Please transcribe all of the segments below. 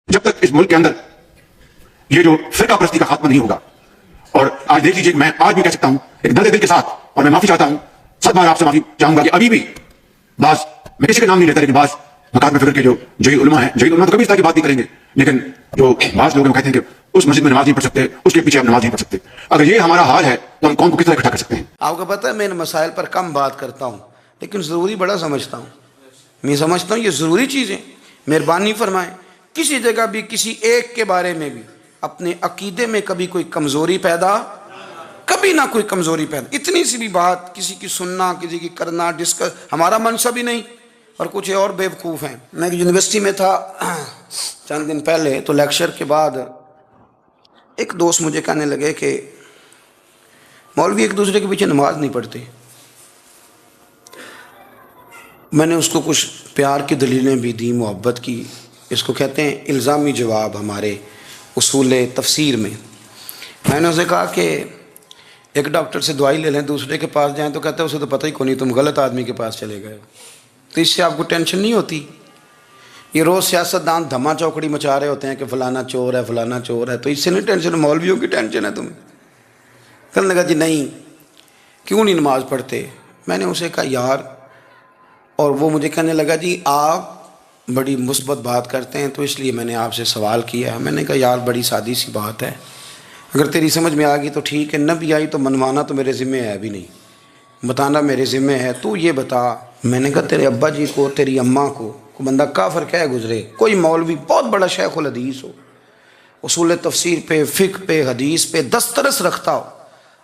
جب تک اس ملک کے اندر یہ جو فرقہ پرستی کا خاتمہ نہیں ہوگا، اور آج دیکھ لیجیے میں آج بھی کہہ سکتا ہوں ایک درد دل کے ساتھ، اور میں معافی چاہتا ہوں، 7 بار آپ سے معافی چاہوں گا کہ ابھی بھی بعض، میں کسی کا نام نہیں لیتا لیکن بعض مکاتب فکر کے جو جلیل علماء ہیں، جلیل علماء تو کبھی اس طرح کی بات نہیں کریں گے، لیکن جو بعض لوگ ہیں وہ کہتے ہیں کہ اس مسجد میں نماز نہیں پڑھ سکتے، اس کے پیچھے آپ نماز نہیں پڑھ سکتے۔ اگر یہ ہمارا حال ہے تو ہم قوم کو کس طرح اکٹھا کر سکتے ہیں؟ آپ کو پتہ ہے میں ان مسائل پر کم بات کرتا ہوں لیکن ضروری بڑا سمجھتا ہوں۔ میں سمجھتا ہوں یہ ضروری چیزیں، مہربانی فرمائیں کسی جگہ بھی کسی ایک کے بارے میں بھی اپنے عقیدے میں کبھی کوئی کمزوری پیدا، کبھی نہ کوئی کمزوری پیدا، اتنی سی بھی بات کسی کی سننا، کسی کی کرنا، ڈسکس، ہمارا منصب ہی نہیں، اور کچھ اور بیوقوف ہیں۔ میں یونیورسٹی میں تھا چند دن پہلے، تو لیکچر کے بعد ایک دوست مجھے کہنے لگے کہ مولوی ایک دوسرے کے پیچھے نماز نہیں پڑھتے۔ میں نے اس کو کچھ پیار کی دلیلیں بھی دی، محبت کی، اس کو کہتے ہیں الزامی جواب ہمارے اصول تفسیر میں۔ میں نے اسے کہا کہ ایک ڈاکٹر سے دوائی لے لیں، دوسرے کے پاس جائیں تو کہتا ہے اسے تو پتہ ہی کو نہیں، تم غلط آدمی کے پاس چلے گئے، تو اس سے آپ کو ٹینشن نہیں ہوتی؟ یہ روز سیاستدان دھما چوکڑی مچا رہے ہوتے ہیں کہ فلانا چور ہے، فلانا چور ہے، تو اس سے نہیں ٹینشن، مولویوں کی ٹینشن ہے تمہیں۔ کہنے لگا جی نہیں، کیوں نہیں نماز پڑھتے؟ میں نے اسے کہا یار، اور وہ مجھے کہنے لگا جی آپ بڑی مثبت بات کرتے ہیں تو اس لیے میں نے آپ سے سوال کیا ہے۔ میں نے کہا یار بڑی سادی سی بات ہے، اگر تیری سمجھ میں آ گئی تو ٹھیک ہے، نہ بھی آئی تو منوانا تو میرے ذمہ ہے بھی نہیں، بتانا میرے ذمہ ہے۔ تو یہ بتا، میں نے کہا تیرے ابا جی کو، تیری اماں کو کوئی بندہ کافر کہہ گزرے، کوئی مولوی بہت بڑا شیخ الحدیث ہو، اصول تفسیر پہ، فقہ پہ، حدیث پہ دسترس رکھتا ہو،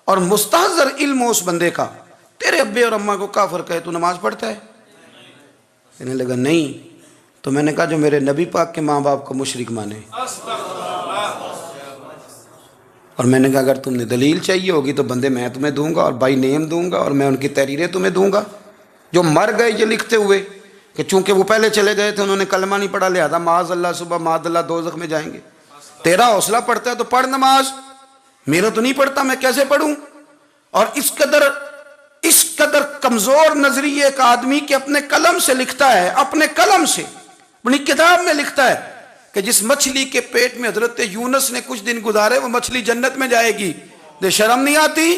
اور مستحضر علم ہو اس بندے کا، تیرے ابے اور اماں کو کافر کہے تو نماز پڑھتا ہے؟ کہنے لگا نہیں۔ تو میں نے کہا جو میرے نبی پاک کے ماں باپ کو مشرک مانے، اور میں نے کہا اگر تم نے دلیل چاہیے ہوگی تو بندے میں تمہیں دوں گا، اور بائی نیم دوں گا، اور میں ان کی تحریریں تمہیں دوں گا، جو مر گئے یہ لکھتے ہوئے کہ چونکہ وہ پہلے چلے گئے تھے انہوں نے کلمہ نہیں پڑھا لہذا معاذ اللہ صبح معاذ اللہ دوزخ میں جائیں گے۔ تیرا حوصلہ پڑھتا ہے تو پڑھ نماز، میرا تو نہیں پڑھتا، میں کیسے پڑھوں؟ اور اس قدر کمزور نظریے ایک آدمی کہ اپنے قلم سے لکھتا ہے، اپنے قلم سے اپنی کتاب میں لکھتا ہے کہ جس مچھلی کے پیٹ میں حضرت یونس نے کچھ دن گزارے وہ مچھلی جنت میں جائے گی۔ دے شرم نہیں آتی؟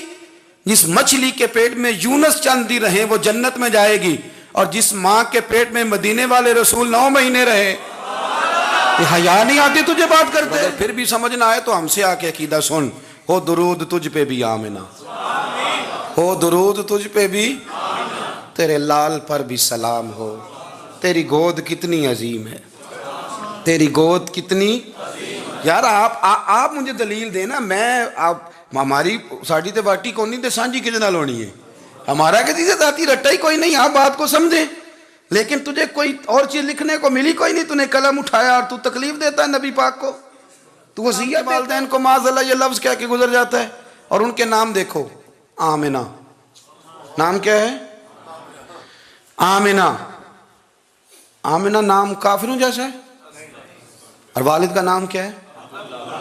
جس مچھلی کے پیٹ میں یونس چند دن رہے وہ جنت میں جائے گی، اور جس ماں کے پیٹ میں مدینے والے رسول 9 مہینے رہے، یہ حیا نہیں آتی تجھے بات کرتے؟ اگر پھر بھی سمجھ نہ آئے تو ہم سے آ کے عقیدہ سن، ہو درود تجھ پہ بھی آمنہ، ہو درود تجھ پہ بھی، تیرے لال پر بھی سلام ہو، تیری گود کتنی عظیم ہے، تیری گود کتنی۔ یار آپ مجھے دلیل دینا، میں آپ ہماری ساڑی تے واٹی کون نہیں تے سانجی کس نال ہونی ہے، ہمارا کسی سے ذاتی رٹا ہی کوئی نہیں، آپ بات کو سمجھیں۔ لیکن تجھے کوئی اور چیز لکھنے کو ملی کوئی نہیں، تو نے قلم اٹھایا اور تو تکلیف دیتا ہے نبی پاک کو، تو وصیت والدین کو معاذ اللہ یہ لفظ کہہ کے گزر جاتا ہے۔ اور ان کے نام دیکھو، آمنہ، نام کیا ہے؟ آمنہ۔ آمنہ نام کافروں جیسا ہے، اور والد کا نام کیا ہے؟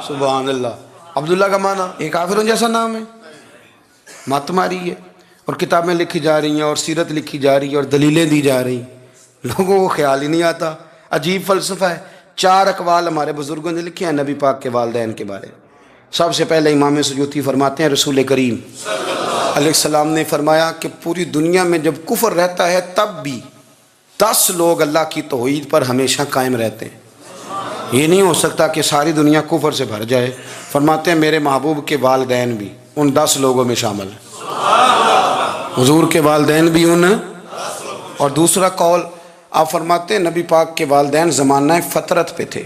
سبحان اللہ۔ عبداللہ کا معنی یہ کافروں جیسا نام ہے؟ مت ماری ہے، اور کتابیں لکھی جا رہی ہیں، اور سیرت لکھی جا رہی ہے، اور دلیلیں دی جا رہی ہیں، لوگوں کو خیال ہی نہیں آتا۔ عجیب فلسفہ ہے۔ 4 اقوال ہمارے بزرگوں نے لکھے ہیں نبی پاک کے والدین کے بارے میں۔ سب سے پہلے امام سیوطی فرماتے ہیں رسول کریم علیہ السلام نے فرمایا کہ پوری دنیا میں جب کفر رہتا ہے تب بھی 10 لوگ اللہ کی توحید پر ہمیشہ قائم رہتے ہیں۔ یہ نہیں ہو سکتا کہ ساری دنیا کفر سے بھر جائے۔ فرماتے ہیں میرے محبوب کے والدین بھی ان 10 لوگوں میں شامل ہیں، حضور کے والدین بھی ان۔ اور دوسرا قول آپ فرماتے ہیں نبی پاک کے والدین زمانہ فطرت پہ تھے۔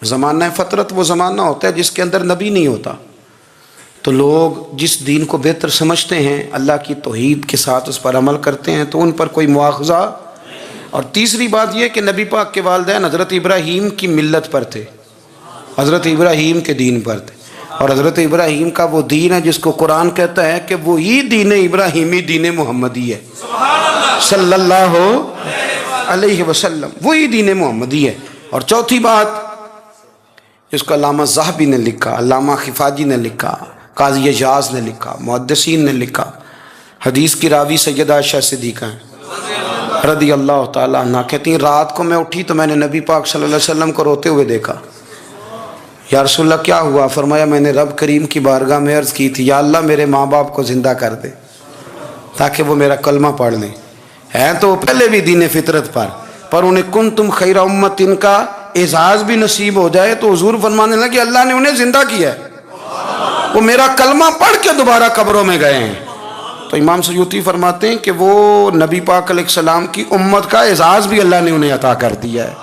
زمانہ فطرت وہ زمانہ ہوتا ہے جس کے اندر نبی نہیں ہوتا، تو لوگ جس دین کو بہتر سمجھتے ہیں، اللہ کی توحید کے ساتھ اس پر عمل کرتے ہیں، تو ان پر کوئی مواخذہ۔ اور تیسری بات یہ کہ نبی پاک کے والدین حضرت ابراہیم کی ملت پر تھے، حضرت ابراہیم کے دین پر تھے، اور حضرت ابراہیم کا وہ دین ہے جس کو قرآن کہتا ہے کہ وہی دین ابراہیمی دین محمدی ہے صلی اللہ علیہ وسلم، وہی دین محمدی ہے۔ اور چوتھی بات جس کو علامہ ذہبی نے لکھا، علامہ خفاجی نے لکھا، قاضی اعجاز نے لکھا، محدثین نے لکھا، حدیث کی راوی سیدہ عائشہ صدیقہ ہیں رضی اللہ تعالیٰ عنہ، کہتی ہیں رات کو میں اٹھی تو میں نے نبی پاک صلی اللہ علیہ وسلم کو روتے ہوئے دیکھا۔ یا رسول اللہ کیا ہوا؟ فرمایا میں نے رب کریم کی بارگاہ میں عرض کی تھی، یا اللہ میرے ماں باپ کو زندہ کر دے تاکہ وہ میرا کلمہ پڑھ لیں، ہیں تو پہلے بھی دین فطرت پر انہیں کنتم خیر امت ان کا اعزاز بھی نصیب ہو جائے تو حضور فرمانے لگے اللہ نے انہیں زندہ کیا ہے، وہ میرا کلمہ پڑھ کے دوبارہ قبروں میں گئے ہیں۔ تو امام سیوطی فرماتے ہیں کہ وہ نبی پاک علیہ السلام کی امت کا اعزاز بھی اللہ نے انہیں عطا کر دیا ہے۔